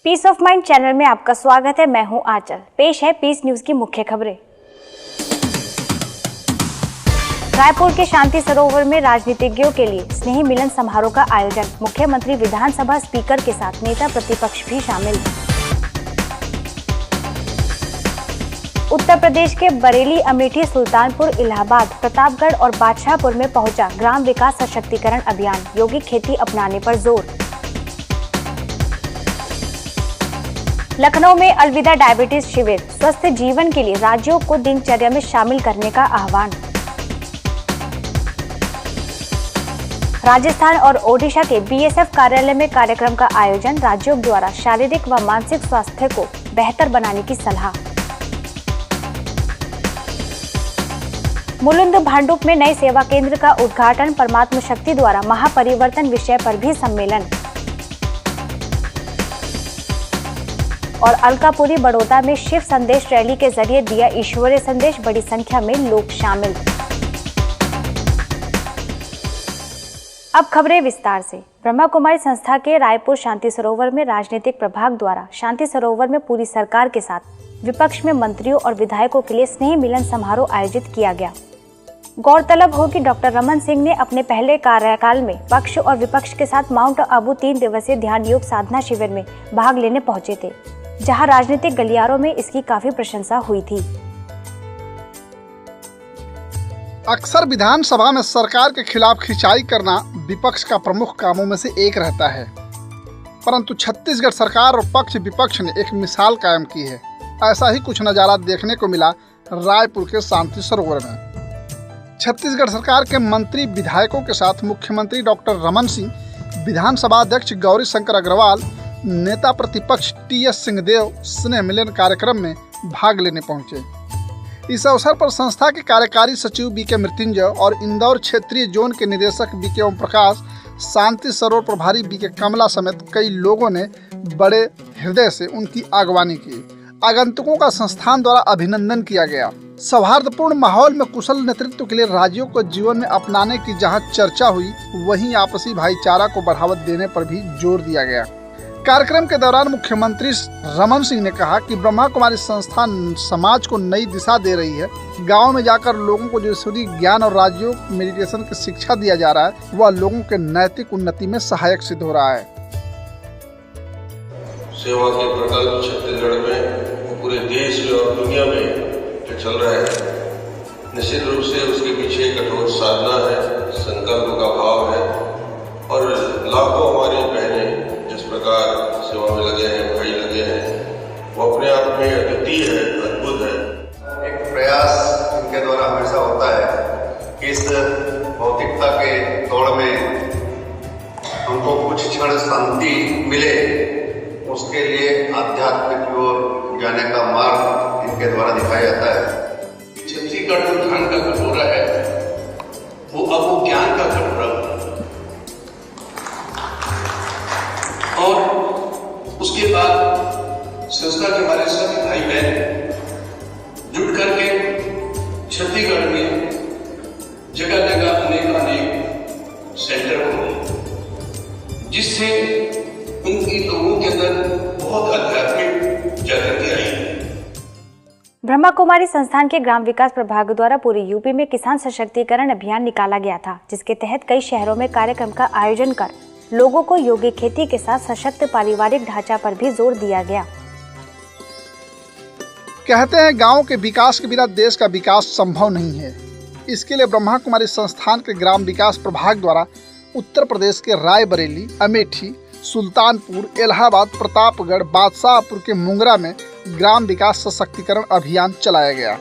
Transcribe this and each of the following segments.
Piece of mind channel में आपका स्वागत है। मैं हूं आंचल। पेश है पीस न्यूज की मुख्य खबरें। रायपुर के शांति सरोवर में राजनीतिज्ञों के लिए स्नेही मिलन समारोह का आयोजन। मुख्यमंत्री, विधानसभा स्पीकर के साथ नेता प्रतिपक्ष भी शामिल। उत्तर प्रदेश के बरेली, अमेठी, सुल्तानपुर, इलाहाबाद, प्रतापगढ़ और बादशाहपुर में पहुंचा ग्राम विकास सशक्तिकरण अभियान। यौगिक खेती अपनाने पर जोर। लखनऊ में अलविदा डायबिटीज शिविर। स्वस्थ जीवन के लिए राज्यों को दिनचर्या में शामिल करने का आह्वान। राजस्थान और ओडिशा के बीएसएफ कार्यालय में कार्यक्रम का आयोजन। राज्यों द्वारा शारीरिक व मानसिक स्वास्थ्य को बेहतर बनाने की सलाह। मुलुंद भांडुप में नए सेवा केंद्र का उद्घाटन। परमात्मा शक्ति द्वारा महापरिवर्तन विषय पर भी सम्मेलन। और अलकापुरी, बड़ौदा में शिव संदेश रैली के जरिए दिया ईश्वरीय संदेश। बड़ी संख्या में लोग शामिल। अब खबरें विस्तार से। ब्रह्मा कुमारी संस्था के रायपुर शांति सरोवर में राजनीतिक प्रभाग द्वारा शांति सरोवर में पूरी सरकार के साथ विपक्ष में मंत्रियों और विधायकों के लिए स्नेह मिलन समारोह आयोजित किया गया। गौरतलब हो कि डॉक्टर रमन सिंह ने अपने पहले कार्यकाल में पक्ष और विपक्ष के साथ माउंट आबू 3 दिवसीय ध्यान योग साधना शिविर में भाग लेने पहुंचे थे, जहां राजनीतिक गलियारों में इसकी काफी प्रशंसा हुई थी। अक्सर विधानसभा में सरकार के खिलाफ खिंचाई करना विपक्ष का प्रमुख कामों में से एक रहता है, परंतु छत्तीसगढ़ सरकार और पक्ष विपक्ष ने एक मिसाल कायम की है। ऐसा ही कुछ नजारा देखने को मिला रायपुर के शांति सरोवर में। छत्तीसगढ़ सरकार के मंत्री विधायकों के साथ मुख्यमंत्री डॉक्टर रमन सिंह, विधानसभा अध्यक्ष गौरी शंकर अग्रवाल, नेता प्रतिपक्ष टीएस सिंहदेव स्नेह मिलन कार्यक्रम में भाग लेने पहुंचे। इस अवसर पर संस्था के कार्यकारी सचिव बीके मृत्युंजय और इंदौर क्षेत्रीय जोन के निदेशक बीके ओम प्रकाश, शांति सरोवर प्रभारी बीके कमला समेत कई लोगों ने बड़े हृदय से उनकी अगवानी की। आगंतुकों का संस्थान द्वारा अभिनंदन किया गया। सौहार्दपूर्ण माहौल में कुशल नेतृत्व के लिए राज्यों को जीवन में अपनाने की जहां चर्चा हुई, वहीं आपसी भाईचारा को बढ़ावा देने पर भी जोर दिया गया। कार्यक्रम के दौरान मुख्यमंत्री रमन सिंह ने कहा कि ब्रह्मा कुमारी संस्थान समाज को नई दिशा दे रही है। गाँव में जाकर लोगों को जो ईश्वरीय ज्ञान और राजयोग मेडिटेशन की शिक्षा दिया जा रहा है, वह लोगों के नैतिक उन्नति में सहायक सिद्ध हो रहा है। सेवा के प्रकल्प छत्तीसगढ़ में, पूरे देश में और दुनिया में जो चल रहा है, निश्चित रूप से उसके पीछे कठोर साधना है, संकल्प का भाव है और लाखों हमारी बहनें जिस प्रकार सेवा में लगे हैं, भाई लगे हैं, वो अपने आप में अद्वितीय है, अद्भुत है। एक प्रयास इनके द्वारा हमेशा होता है कि इस भौतिकता के दौड़ में हमको कुछ क्षण शांति मिले, उसके लिए आध्यात्मिक की ओर जाने का मार्ग इनके द्वारा दिखाया जाता है। छत्तीसगढ़ जो ध्यान का कटोरा है, वो अब वो ज्ञान का कटोरा बना और उसके बाद संस्था के हमारे सभी भाई बहन जुट करके छत्तीसगढ़ में जगह जगह अनेक सेंटर खोले, जिससे उनकी लोगों के अंदर बहुत आध्यात्मिक जागृति आई है। ब्रह्मा कुमारी संस्थान के ग्राम विकास प्रभाग द्वारा पूरे यूपी में किसान सशक्तिकरण अभियान निकाला गया था, जिसके तहत कई शहरों में कार्यक्रम का आयोजन कर लोगों को यौगिक खेती के साथ सशक्त पारिवारिक ढांचा पर भी जोर दिया गया। कहते हैं गांव के विकास के बिना देश का विकास संभव नहीं है। इसके लिए ब्रह्मा कुमारी संस्थान के ग्राम विकास प्रभाग द्वारा उत्तर प्रदेश के रायबरेली, अमेठी, सुल्तानपुर, इलाहाबाद, प्रतापगढ़, बादशाहपुर के मुंगरा में ग्राम विकास सशक्तिकरण अभियान चलाया गया।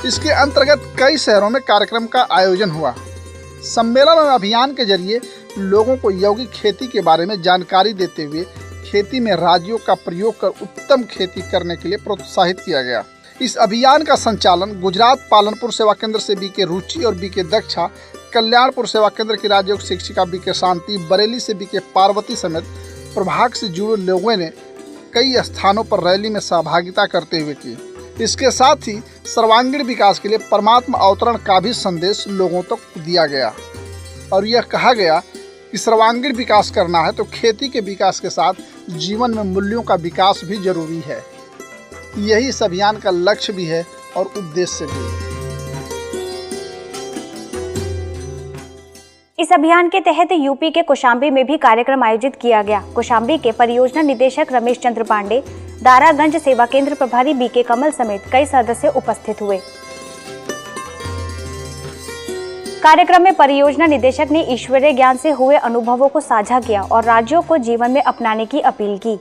इसके अंतर्गत कई शहरों में कार्यक्रम का आयोजन हुआ। सम्मेलन और अभियान के जरिए लोगों को यौगिक खेती के बारे में जानकारी देते हुए खेती में राजयोग का प्रयोग कर उत्तम खेती करने के लिए प्रोत्साहित किया गया। इस अभियान का संचालन गुजरात पालनपुर सेवा केंद्र से बीके रुचि और बीके दक्षा, कल्याणपुर सेवा केंद्र की राजयोग शिक्षिका बीके शांति, बरेली से बीके पार्वती समेत प्रभाग से जुड़े लोगों ने कई स्थानों पर रैली में सहभागिता करते हुए की। इसके साथ ही सर्वांगीण विकास के लिए परमात्मा अवतरण का भी संदेश लोगों तक दिया गया। और यह कहा गया कि सर्वांगीण विकास करना है तो खेती के विकास के साथ जीवन में मूल्यों का विकास भी जरूरी है। यही इस अभियान का लक्ष्य भी है और उद्देश्य भी। इस अभियान के तहत यूपी के कौशाम्बी में भी कार्यक्रम आयोजित किया गया। कौशाम्बी के परियोजना निदेशक रमेश चंद्र पांडे, दारागंज सेवा केंद्र प्रभारी बीके कमल समेत कई सदस्य उपस्थित हुए। कार्यक्रम में परियोजना निदेशक ने ईश्वरीय ज्ञान से हुए अनुभवों को साझा किया और राज्यों को जीवन में अपनाने की अपील की।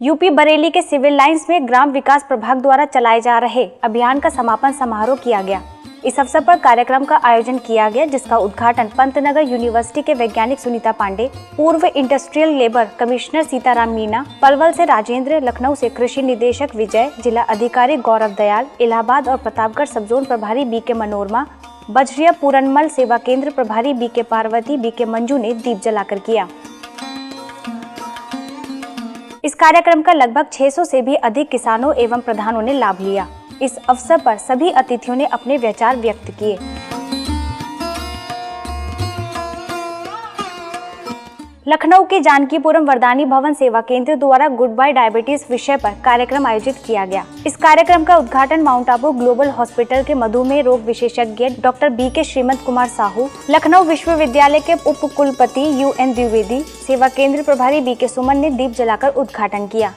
यूपी बरेली के सिविल लाइंस में ग्राम विकास प्रभाग द्वारा चलाए जा रहे अभियान का समापन समारोह किया गया। इस अवसर पर कार्यक्रम का आयोजन किया गया, जिसका उद्घाटन पंतनगर यूनिवर्सिटी के वैज्ञानिक सुनीता पांडे, पूर्व industrial labour commissioner Sitaram Meena, Palwal से राजेंद्र, लखनऊ से कृषि निदेशक विजय, जिला अधिकारी गौरव दयाल, इलाहाबाद और प्रतापगढ़ सब जोन प्रभारी बीके मनोरमा, बजरिया पूरनमल सेवा केंद्र प्रभारी बीके पार्वती, बीके मंजू ने दीप जलाकर किया। इस कार्यक्रम का लगभग 600 से भी अधिक किसानों एवं प्रधानों ने लाभ लिया। इस अवसर पर सभी अतिथियों ने अपने विचार व्यक्त किए। लखनऊ के जानकीपुरम वरदानी भवन सेवा केंद्र द्वारा गुड बाय डायबिटीज विषय पर कार्यक्रम आयोजित किया गया। इस कार्यक्रम का उद्घाटन माउंट आबू ग्लोबल हॉस्पिटल के मधुमेह रोग विशेषज्ञ डॉक्टर बीके श्रीमंत कुमार साहू, लखनऊ विश्वविद्यालय के उप कुलपति UN द्विवेदी, सेवा केंद्र प्रभारी बीके सुमन ने दीप जलाकर उद्घाटन किया।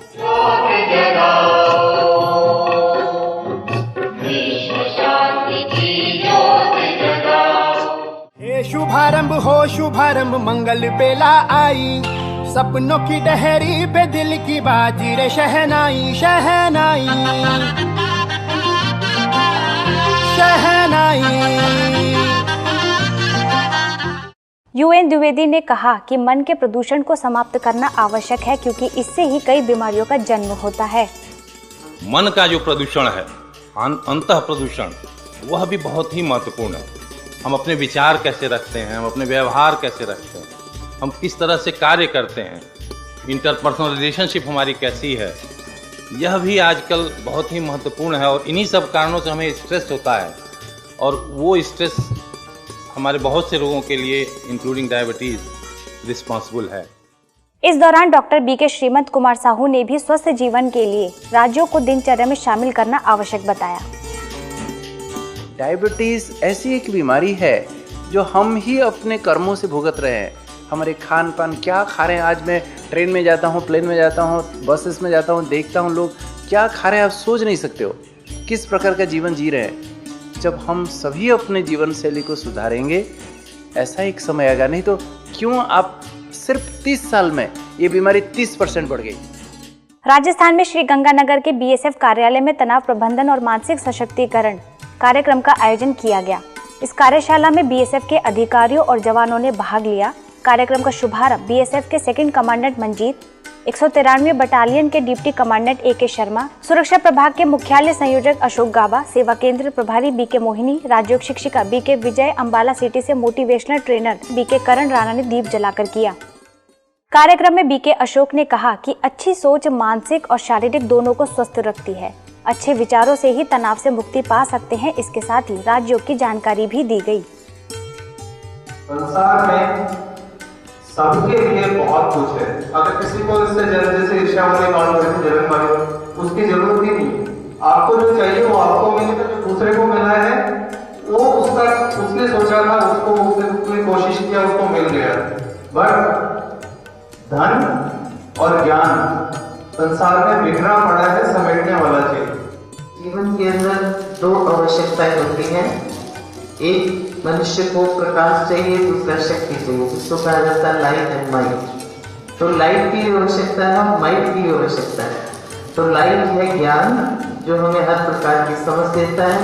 शुभारंभ हो शुभारंभ मंगल बेला आई, सपनों की डहरी पे दिल की बाजी रे शहनाई शहनाई शहनाई। UN द्विवेदी ने कहा कि मन के प्रदूषण को समाप्त करना आवश्यक है, क्योंकि इससे ही कई बीमारियों का जन्म होता है। मन का जो प्रदूषण है, अंतः प्रदूषण, वह भी बहुत ही महत्वपूर्ण है। हम अपने विचार कैसे रखते हैं, हम अपने व्यवहार कैसे रखते हैं, हम किस तरह से कार्य करते हैं, इंटरपर्सनल रिलेशनशिप हमारी कैसी है, यह भी आजकल बहुत ही महत्वपूर्ण है। और इन्हीं सब कारणों से हमें स्ट्रेस होता है, और वो स्ट्रेस हमारे बहुत से रोगों के लिए इंक्लूडिंग डायबिटीज रिस्पॉन्सिबल है। इस दौरान डॉक्टर बीके श्रीमंत कुमार साहू ने भी स्वस्थ जीवन के लिए राज्यों को दिनचर्या में शामिल करना आवश्यक बताया। डायबिटीज़ ऐसी एक बीमारी है जो हम ही अपने कर्मों से भुगत रहे हैं। हमारे खान पान क्या खा रहे हैं। आज मैं ट्रेन में जाता हूँ, प्लेन में जाता हूँ, बसेस में जाता हूँ, देखता हूँ लोग क्या खा रहे हैं, आप सोच नहीं सकते हो किस प्रकार का जीवन जी रहे हैं। जब हम सभी अपने जीवन शैली को सुधारेंगे, ऐसा एक समय आएगा। नहीं तो क्यों आप सिर्फ 30 साल में ये बीमारी 30% बढ़ गई। राजस्थान में श्री गंगानगर के BSF कार्यालय में तनाव प्रबंधन और मानसिक सशक्तिकरण कार्यक्रम का आयोजन किया गया। इस कार्यशाला में BSF के अधिकारियों और जवानों ने भाग लिया। कार्यक्रम का शुभारंभ BSF के सेकंड कमांडेंट मंजीत, 193वें बटालियन के डिप्टी कमांडेंट AK शर्मा, सुरक्षा प्रभाग के मुख्यालय संयोजक अशोक गाबा, सेवा केंद्र प्रभारी BK मोहिनी, राज्योग शिक्षिका BK विजय, अंबाला सिटी से मोटिवेशनल ट्रेनर BK करण राणा ने दीप जलाकर किया। कार्यक्रम में BK अशोक ने कहा कि अच्छी सोच मानसिक और शारीरिक दोनों को स्वस्थ रखती है। अच्छे विचारों से ही तनाव से मुक्ति पा सकते हैं। इसके साथ ही राज्यों की जानकारी भी दी गई। संसार में सबके लिए बहुत कुछ है। अगर किसी को इससे जैसे ईर्ष्या होने वाली जलन वाली, उसकी जरूरत ही नहीं। आपको जो चाहिए वो आपको मिलेगा, जो दूसरे को मिला है वो उसने सोचा था, उसको उसने कोशिश किया, उसको मिल गया। बट धन और ज्ञान संसार में बिखरा पड़ा है, समेटने वाला चीज। जीवन के अंदर दो आवश्यकताएं होती हैं। एक मनुष्य को प्रकाश चाहिए, दूसरा शक्ति चाहिए, जिसको कहा जाता है लाइट एंड माइट। तो लाइट की आवश्यकता है, माइट की आवश्यकता है। तो लाइट है ज्ञान जो हमें हर प्रकार की समझ देता है,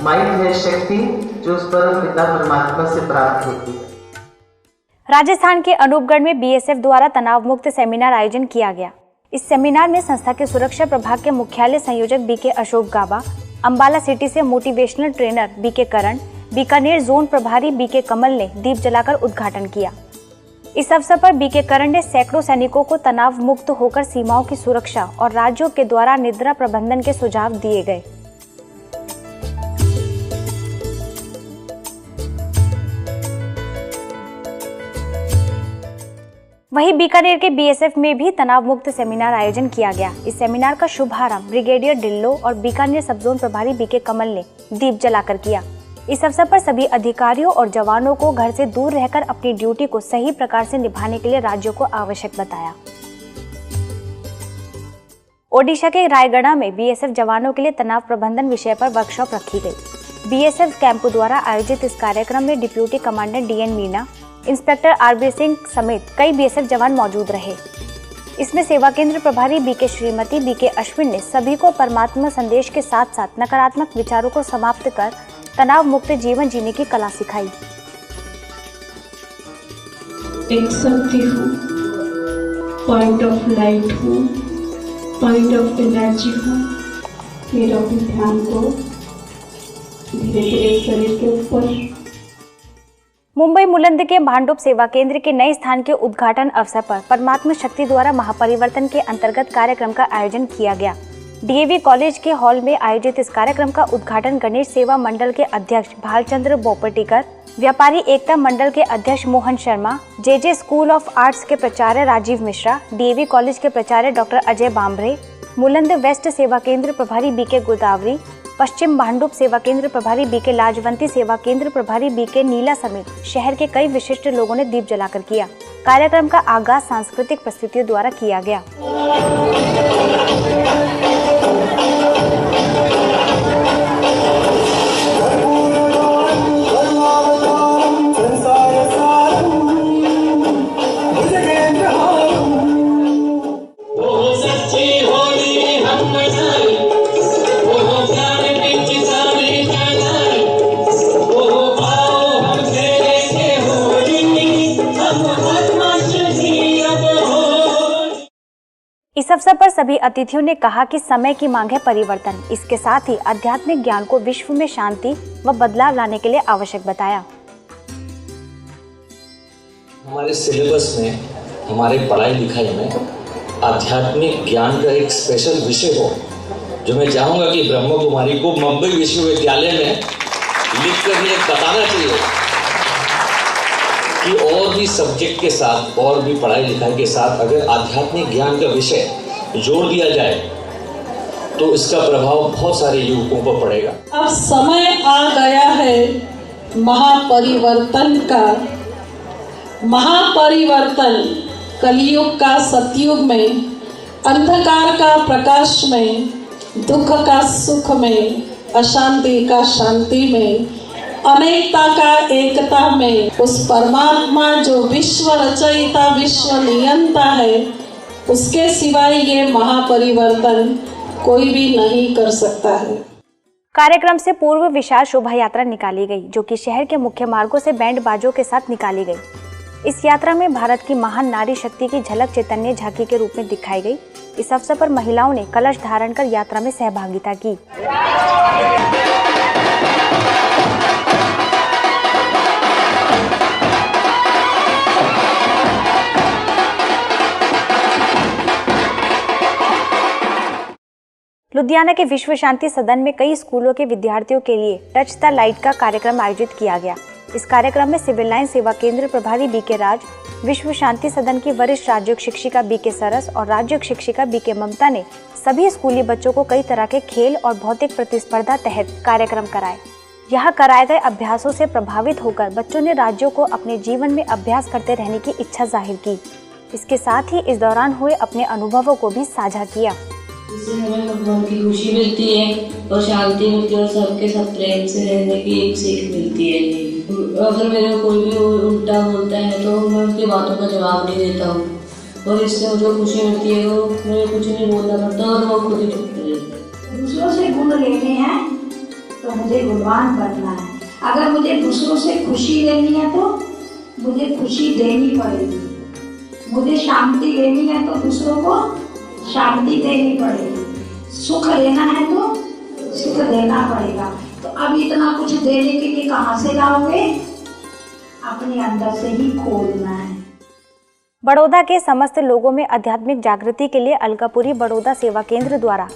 माइट है शक्ति जो उस परम पिता परमात्मा से प्राप्त होती है। राजस्थान के अनूपगढ़ में BSF द्वारा तनाव मुक्त सेमिनार आयोजन किया गया। इस सेमिनार में संस्था के सुरक्षा प्रभाग के मुख्यालय संयोजक BK अशोक गाबा, अंबाला सिटी से मोटिवेशनल ट्रेनर BK करण, बीकानेर जोन प्रभारी BK कमल ने दीप जलाकर उद्घाटन किया। इस अवसर पर BK करण ने सैकड़ों सैनिकों को तनाव मुक्त होकर सीमाओं की सुरक्षा और राज्यों के द्वारा निद्रा प्रबंधन के सुझाव दिए गए। वहीं बीकानेर के बीएसएफ में भी तनाव मुक्त सेमिनार आयोजन किया गया। इस सेमिनार का शुभारंभ ब्रिगेडियर ढिल्लो और बीकानेर सब जोन प्रभारी बीके कमल ने दीप जलाकर किया। इस अवसर पर सभी अधिकारियों और जवानों को घर से दूर रहकर अपनी ड्यूटी को सही प्रकार से निभाने के लिए राज्यों को आवश्यक बताया। ओडिशा के रायगढ़ में बीएसएफ जवानों के लिए तनाव प्रबंधन विषय पर वर्कशॉप रखी गई। बीएसएफ कैंप द्वारा आयोजित इस कार्यक्रम में deputy commandant DN Meena, inspector RB Singh समेत कई बीएसएफ जवान मौजूद रहे। इसमें सेवा केंद्र प्रभारी बीके श्रीमती बीके अश्विन ने सभी को परमात्मा संदेश के साथ साथ नकारात्मक विचारों को समाप्त कर तनाव मुक्त जीवन जीने की कला सिखाई। एक शक्ति हूँ, पॉइंट ऑफ लाइट हूँ, पॉइंट ऑफ एनर्जी हूँ। फिर अपने ध्यान को धीरे धीरे शरीर के ऊपर। मुंबई मुलंद के भांडुप सेवा केंद्र के नए स्थान के उद्घाटन अवसर पर परमात्मा शक्ति द्वारा महापरिवर्तन के अंतर्गत कार्यक्रम का आयोजन किया गया। डीएवी कॉलेज के हॉल में आयोजित इस कार्यक्रम का उद्घाटन गणेश सेवा मंडल के अध्यक्ष भालचंद्र बोपटीकर, व्यापारी एकता मंडल के अध्यक्ष Mohan Sharma, JJ school of arts के प्राचार्य राजीव मिश्रा, डीएवी कॉलेज के प्राचार्य डॉक्टर अजय बांभरे, मुलंद वेस्ट सेवा केंद्र प्रभारी बीके गोदावरी, पश्चिम भांडुप सेवा केंद्र प्रभारी बीके लाजवंती, सेवा केंद्र प्रभारी बीके नीला समेत शहर के कई विशिष्ट लोगों ने दीप जलाकर किया। कार्यक्रम का आगाज सांस्कृतिक प्रस्तुतियों द्वारा किया गया। इस अवसर पर सभी अतिथियों ने कहा कि समय की मांग है परिवर्तन। इसके साथ ही आध्यात्मिक ज्ञान को विश्व में शांति व बदलाव लाने के लिए आवश्यक बताया। हमारे सिलेबस में, हमारे पढ़ाई लिखाई में आध्यात्मिक ज्ञान का एक स्पेशल विषय हो, जो मैं चाहूंगा कि ब्रह्म कुमारी को मुंबई विश्वविद्यालय में लिखकर ये बताना चाहिए कि और भी सब्जेक्ट के साथ, और भी पढ़ाई लिखाई के साथ अगर आध्यात्मिक ज्ञान का विषय जोड़ दिया जाए तो इसका प्रभाव बहुत सारे युवकों पर पड़ेगा। अब समय आ गया है महापरिवर्तन का। महापरिवर्तन कलयुग का सतयुग में, अंधकार का प्रकाश में, दुख का सुख में, अशांति का शांति में, अनेकता का एकता में, उस परमात्मा जो विश्व रचयिता, विश्व नियंता है, उसके सिवाय ये महापरिवर्तन कोई भी नहीं कर सकता है। कार्यक्रम से पूर्व विशाल शोभा यात्रा निकाली गई, जो कि शहर के मुख्य मार्गों से बैंड बाजों के साथ निकाली गई। इस यात्रा में भारत की महान नारी शक्ति की झलक चैतन्य झांकी के रूप में दिखाई गई। इस अवसर पर महिलाओं ने कलश धारण कर यात्रा में सहभागिता की। लुधियाना के विश्व शांति सदन में कई स्कूलों के विद्यार्थियों के लिए टच द लाइट का कार्यक्रम आयोजित किया गया। इस कार्यक्रम में सिविल लाइन सेवा केंद्र प्रभारी बीके राज, विश्व शांति सदन की वरिष्ठ राज्य शिक्षिका बीके सरस और राज्य शिक्षिका बीके ममता ने सभी स्कूली बच्चों को कई तरह के खेल और भौतिक प्रतिस्पर्धा तहत कार्यक्रम कराए। यहाँ कराए गए अभ्यासों से प्रभावित होकर बच्चों ने राज्यों को अपने जीवन में अभ्यास करते रहने की इच्छा जाहिर की। इसके साथ ही इस दौरान हुए अपने अनुभवों को भी साझा किया। इससे हमें भगवान की खुशी मिलती है और शांति मिलती है और सबके साथ प्रेम से रहने की एक सीख मिलती है। अगर मेरे कोई भी उल्टा बोलता है तो मैं उसकी बातों का जवाब नहीं देता हूँ और इससे मुझे खुशी मिलती है। वो मुझे कुछ नहीं बोलना पड़ता और वो खुद ही चुप कर जाता है। दूसरों से गुण लेने हैं तो मुझे गुणवान बनना है। अगर मुझे दूसरों से खुशी लेनी है तो मुझे खुशी देनी पड़ेगी। मुझे शांति लेनी है तो दूसरों को शांति देनी पड़ेगी। सुख लेना है तो सुख देना पड़ेगा। तो अब इतना कुछ देने के लिए कहाँ से लाओगे? अपने अंदर से ही खोलना है। बड़ौदा के समस्त लोगों में आध्यात्मिक जागृति के लिए अलकापुरी बड़ौदा सेवा केंद्र द्वारा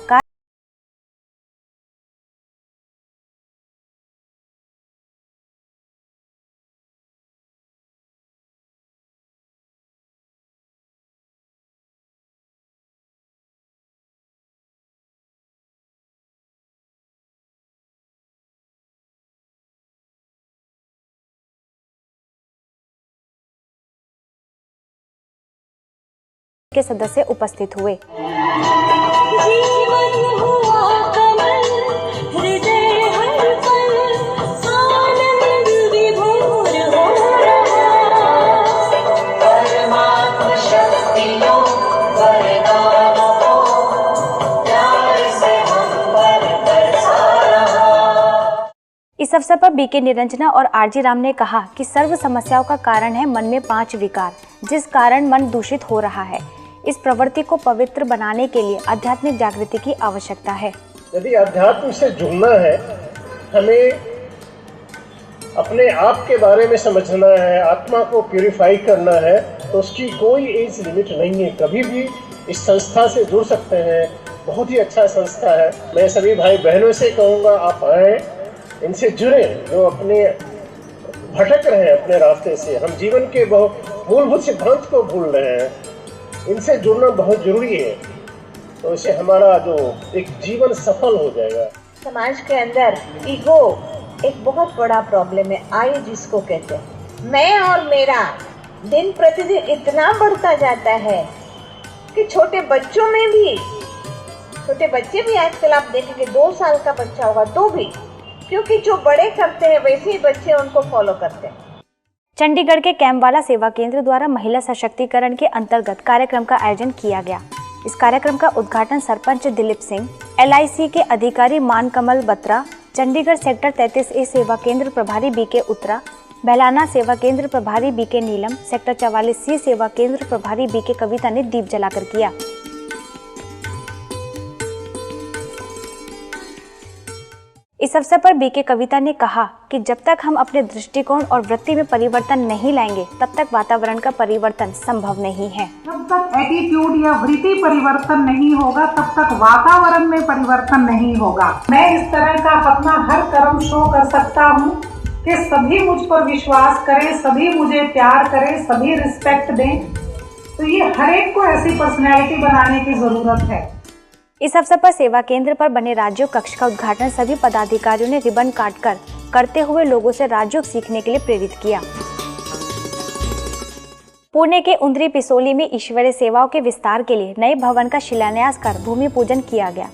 के सदस्य उपस्थित हुए। इस अवसर पर बीके निरंजना और आरजी राम ने कहा कि सर्व समस्याओं का कारण है मन में 5 विकार, जिस कारण मन दूषित हो रहा है। इस प्रवृत्ति को पवित्र बनाने के लिए आध्यात्मिक जागृति की आवश्यकता है। यदि अध्यात्म से जुड़ना है, हमें अपने आप के बारे में समझना है, आत्मा को प्यूरिफाई करना है, तो उसकी कोई एज लिमिट नहीं है। कभी भी इस संस्था से जुड़ सकते हैं। बहुत ही अच्छा संस्था है। मैं सभी भाई बहनों से कहूँगा, आप आए, इनसे जुड़े, जो अपने भटक रहे हैं अपने रास्ते से। हम जीवन के बहुत मूलभूत सिद्धांत को भूल रहे हैं। इनसे जुड़ना बहुत जरूरी है, तो इससे हमारा जो एक जीवन सफल हो जाएगा। समाज के अंदर ईगो एक बहुत बड़ा प्रॉब्लम है, आई जिसको कहते हैं। मैं और मेरा दिन प्रतिदिन इतना बढ़ता जाता है कि छोटे बच्चों में भी, छोटे बच्चे भी आजकल आप देखेंगे 2 साल का बच्चा होगा तो भी, क्योंकि जो बड़े करते हैं वैसे ही बच्चे उनको फॉलो करते हैं। चंडीगढ़ के कैंपवाला सेवा केंद्र द्वारा महिला सशक्तिकरण के अंतर्गत कार्यक्रम का आयोजन किया गया। इस कार्यक्रम का उद्घाटन सरपंच दिलीप सिंह, LIC के अधिकारी मानकमल बत्रा, चंडीगढ़ सेक्टर 33A सेवा केंद्र प्रभारी बीके उत्तरा, बहलाना सेवा केंद्र प्रभारी बीके नीलम, सेक्टर 44C सेवा केंद्र प्रभारी बीके कविता ने दीप जलाकर किया। इस अवसर पर बीके कविता ने कहा कि जब तक हम अपने दृष्टिकोण और वृत्ति में परिवर्तन नहीं लाएंगे, तब तक वातावरण का परिवर्तन संभव नहीं है। जब तक एटीट्यूड या वृत्ति परिवर्तन नहीं होगा, तब तक वातावरण में परिवर्तन नहीं होगा। मैं इस तरह का अपना हर कर्म शो कर सकता हूँ कि सभी मुझ पर विश्वास करें, सभी मुझे प्यार करें, सभी रिस्पेक्ट दें। तो ये हर एक को ऐसी पर्सनैलिटी बनाने की जरूरत है। इस अवसर पर सेवा केंद्र पर बने राजयोग कक्ष का उद्घाटन सभी पदाधिकारियों ने रिबन काटकर करते हुए लोगों से राजयोग सीखने के लिए प्रेरित किया। पुणे के उंदरी पिसोली में ईश्वरीय सेवाओं के विस्तार के लिए नए भवन का शिलान्यास कर भूमि पूजन किया गया।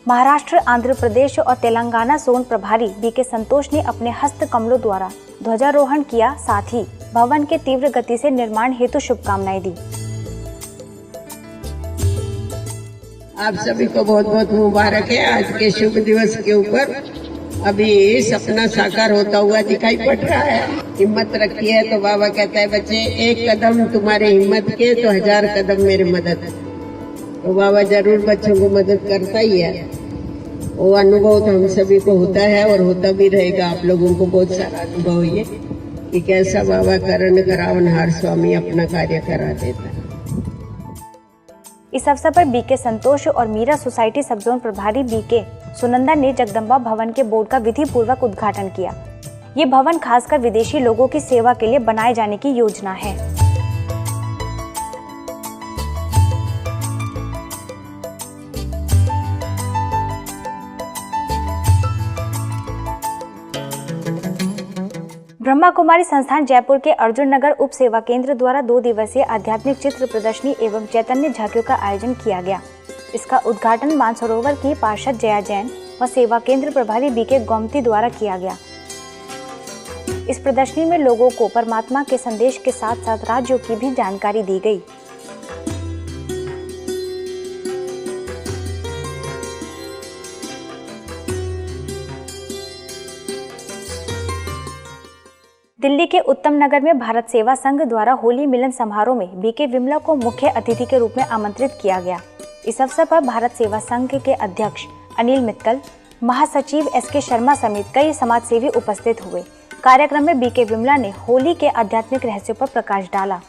महाराष्ट्र, आंध्र प्रदेश और तेलंगाना जोन प्रभारी बीके संतोष ने अपने हस्त कमलों द्वारा ध्वजारोहण किया, साथ ही भवन के तीव्र गति से निर्माण हेतु शुभकामनाएं दी। आप सभी को बहुत बहुत मुबारक है आज के शुभ दिवस के ऊपर। अभी सपना साकार होता हुआ दिखाई पड़ रहा है। हिम्मत रखी है तो बाबा कहता है, बच्चे 1 कदम तुम्हारे हिम्मत के तो 1000 कदम मेरे मदद। तो बाबा जरूर बच्चों को मदद करता ही है। वो अनुभव तो हम सभी को होता है और होता भी रहेगा। आप लोगों को बहुत सारा अनुभव है कि कैसा बाबा करण करावनहार स्वामी अपना कार्य करा देता है। इस अवसर पर बीके संतोष और मीरा सोसाइटी सब जोन प्रभारी बीके सुनंदा ने जगदम्बा भवन के बोर्ड का विधि पूर्वक उद्घाटन किया। ये भवन खासकर विदेशी लोगों की सेवा के लिए बनाए जाने की योजना है। ब्रह्मा कुमारी संस्थान जयपुर के अर्जुन नगर उप सेवा केंद्र द्वारा 2 दिवसीय आध्यात्मिक चित्र प्रदर्शनी एवं चैतन्य झांकियों का आयोजन किया गया। इसका उद्घाटन मानसरोवर की पार्षद जया जैन व सेवा केंद्र प्रभारी बीके गोमती द्वारा किया गया। इस प्रदर्शनी में लोगों को परमात्मा के संदेश के साथ साथ राजयोग की भी जानकारी दी गई। दिल्ली के उत्तम नगर में भारत सेवा संघ द्वारा होली मिलन समारोह में बीके विमला को मुख्य अतिथि के रूप में आमंत्रित किया गया। इस अवसर पर भारत सेवा संघ के अध्यक्ष अनिल मित्तल, महासचिव SK शर्मा समेत कई समाजसेवी उपस्थित हुए। कार्यक्रम में बीके विमला ने होली के आध्यात्मिक रहस्यों पर प्रकाश डाला।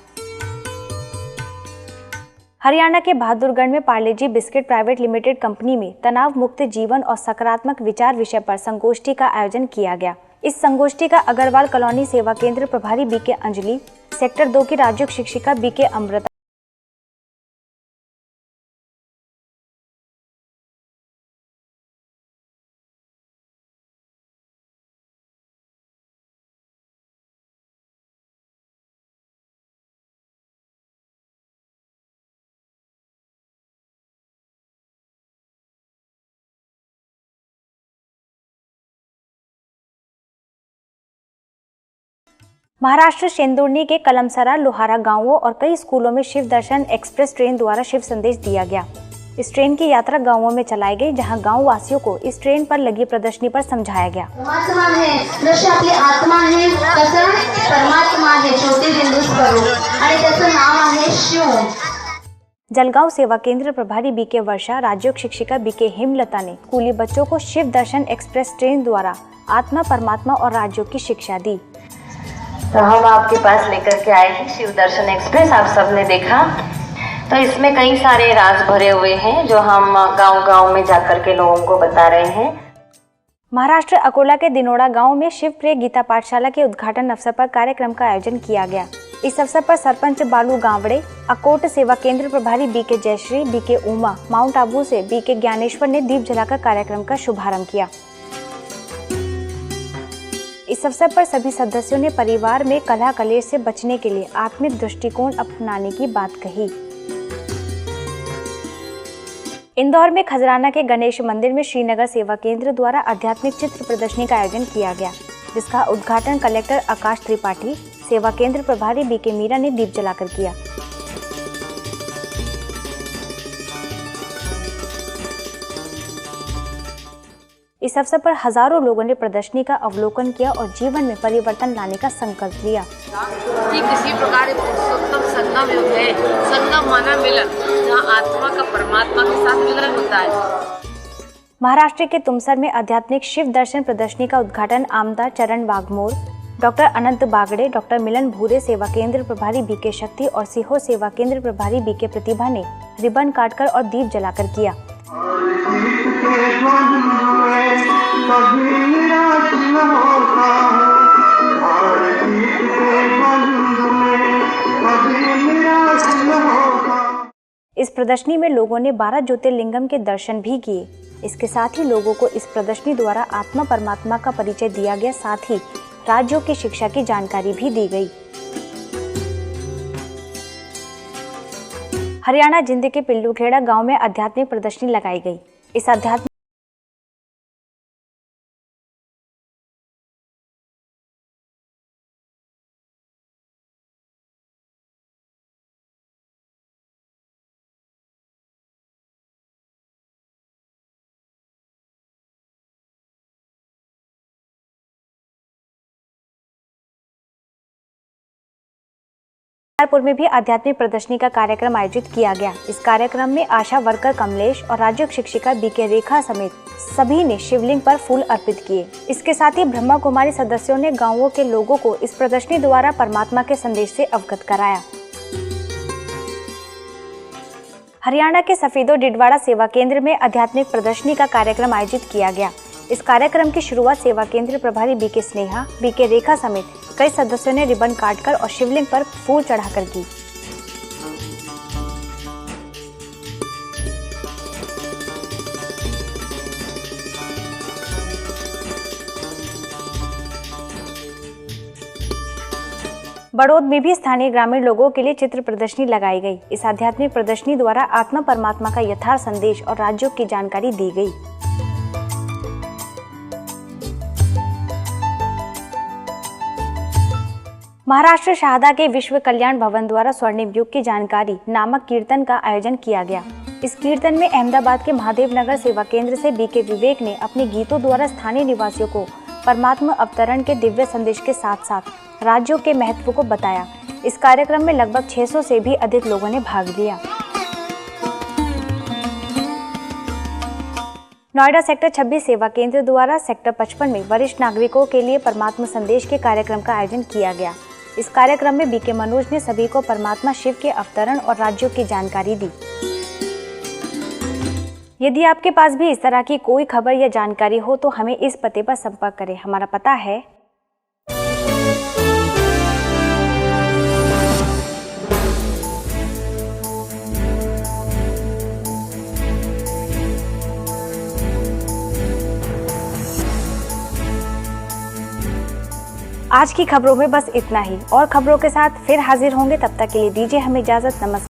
हरियाणा के बहादुरगढ़ में Parle G biscuit private limited company में तनाव मुक्त जीवन और सकारात्मक विचार विषय पर संगोष्ठी का आयोजन किया गया। इस संगोष्ठी का अग्रवाल कॉलोनी सेवा केंद्र प्रभारी बीके अंजलि, सेक्टर 2 की राजयोग शिक्षिका बीके अमृता महाराष्ट्र शेंदुर्नी के कलमसरा, लोहारा गांवों और कई स्कूलों में शिव दर्शन एक्सप्रेस ट्रेन द्वारा शिव संदेश दिया गया। इस ट्रेन की यात्रा गांवों में चलाई गई, जहां गांव वासियों को इस ट्रेन पर लगी प्रदर्शनी पर समझाया गया। परमात्मा है, जशी आपली आत्मा है तसं परमात्मा आहे, छोटे बिंदू स्वरूप आणि त्याचं नाव आहे शिव। जलगांव सेवा केंद्र प्रभारी बीके वर्षा, राज्य शिक्षिका बीके हेमलता ने स्कूली बच्चों को शिव दर्शन एक्सप्रेस ट्रेन द्वारा आत्मा, परमात्मा और राज्यों की शिक्षा दी। तो हम आपके पास लेकर के आए हैं शिव दर्शन एक्सप्रेस। आप सबने देखा, तो इसमें कई सारे राज भरे हुए हैं जो हम गांव-गांव में जाकर के लोगों को बता रहे हैं। महाराष्ट्र अकोला के दिनोड़ा गांव में शिव प्रिय गीता पाठशाला के उद्घाटन अवसर पर कार्यक्रम का आयोजन किया गया। इस अवसर पर सरपंच बालू गावड़े, अकोट सेवा केंद्र प्रभारी BK Jayashree, BK Uma, Mount Abu से बीके ज्ञानेश्वर ने दीप जलाकर कार्यक्रम का शुभारंभ किया। इस अवसर पर सभी सदस्यों ने परिवार में कलह कलेश से बचने के लिए आत्मिक दृष्टिकोण अपनाने की बात कही। इंदौर में खजराना के गणेश मंदिर में श्रीनगर सेवा केंद्र द्वारा आध्यात्मिक चित्र प्रदर्शनी का आयोजन किया गया, जिसका उद्घाटन कलेक्टर आकाश त्रिपाठी, सेवा केंद्र प्रभारी बीके मीरा ने दीप जलाकर किया। इस अवसर पर हजारों लोगों ने प्रदर्शनी का अवलोकन किया और जीवन में परिवर्तन लाने का संकल्प लिया। कि किसी प्रकार पुरुषोत्तम संगम युग है, संगम माना मिलन, जहाँ आत्मा का परमात्मा के साथ मिलन होता है। महाराष्ट्र के तुमसर में आध्यात्मिक शिव दर्शन प्रदर्शनी का उद्घाटन आमदार चरण वाघमोर, डॉक्टर अनंत बागड़े, डॉक्टर मिलन भूरे, सेवा केंद्र प्रभारी बीके शक्ति और सीहोर सेवा केंद्र प्रभारी बीके प्रतिभा ने रिबन काटकर और दीप जलाकर किया। इस प्रदर्शनी में लोगों ने 12 ज्योतिर्लिंगम के दर्शन भी किए। इसके साथ ही लोगों को इस प्रदर्शनी द्वारा आत्मा परमात्मा का परिचय दिया गया, साथ ही राज्यों की शिक्षा की जानकारी भी दी गई। हरियाणा जिंद के पिल्लूखेड़ा गांव में आध्यात्मिक प्रदर्शनी लगाई गई। इस आध्यात्मिक पुर में भी आध्यात्मिक प्रदर्शनी का कार्यक्रम आयोजित किया गया। इस कार्यक्रम में आशा वर्कर कमलेश और राज्य शिक्षिका बीके रेखा समेत सभी ने शिवलिंग पर फूल अर्पित किए। इसके साथ ही ब्रह्मा कुमारी सदस्यों ने गांवों के लोगों को इस प्रदर्शनी द्वारा परमात्मा के संदेश से अवगत कराया। हरियाणा के सफेदो डिडवाड़ा सेवा केंद्र में आध्यात्मिक प्रदर्शनी का कार्यक्रम आयोजित किया गया। इस कार्यक्रम की शुरुआत सेवा केंद्र प्रभारी बीके स्नेहा, बीके रेखा समेत कई सदस्यों ने रिबन काटकर और शिवलिंग पर फूल चढ़ाकर की। बड़ौद में भी स्थानीय ग्रामीण लोगों के लिए चित्र प्रदर्शनी लगाई गई। इस आध्यात्मिक प्रदर्शनी द्वारा आत्मा परमात्मा का यथार्थ संदेश और राज्यों की जानकारी दी गई। महाराष्ट्र शाहदा के विश्व कल्याण भवन द्वारा स्वर्णिम युग की जानकारी नामक कीर्तन का आयोजन किया गया। इस कीर्तन में अहमदाबाद के महादेव नगर सेवा केंद्र से बीके विवेक ने अपने गीतों द्वारा स्थानीय निवासियों को परमात्मा अवतरण के दिव्य संदेश के साथ साथ राज्यों के महत्व को बताया। इस कार्यक्रम में लगभग 600 से भी अधिक लोगों ने भाग लिया। नोएडा सेक्टर 26 सेवा केंद्र द्वारा सेक्टर 55 में वरिष्ठ नागरिकों के लिए परमात्मा संदेश के कार्यक्रम का आयोजन किया गया। इस कार्यक्रम में बीके मनोज ने सभी को परमात्मा शिव के अवतरण और राज्यों की जानकारी दी। यदि आपके पास भी इस तरह की कोई खबर या जानकारी हो तो हमें इस पते पर संपर्क करें। हमारा पता है आज की खबरों में बस इतना ही। और खबरों के साथ फिर हाजिर होंगे, तब तक के लिए दीजिए हमें इजाजत। नमस्कार।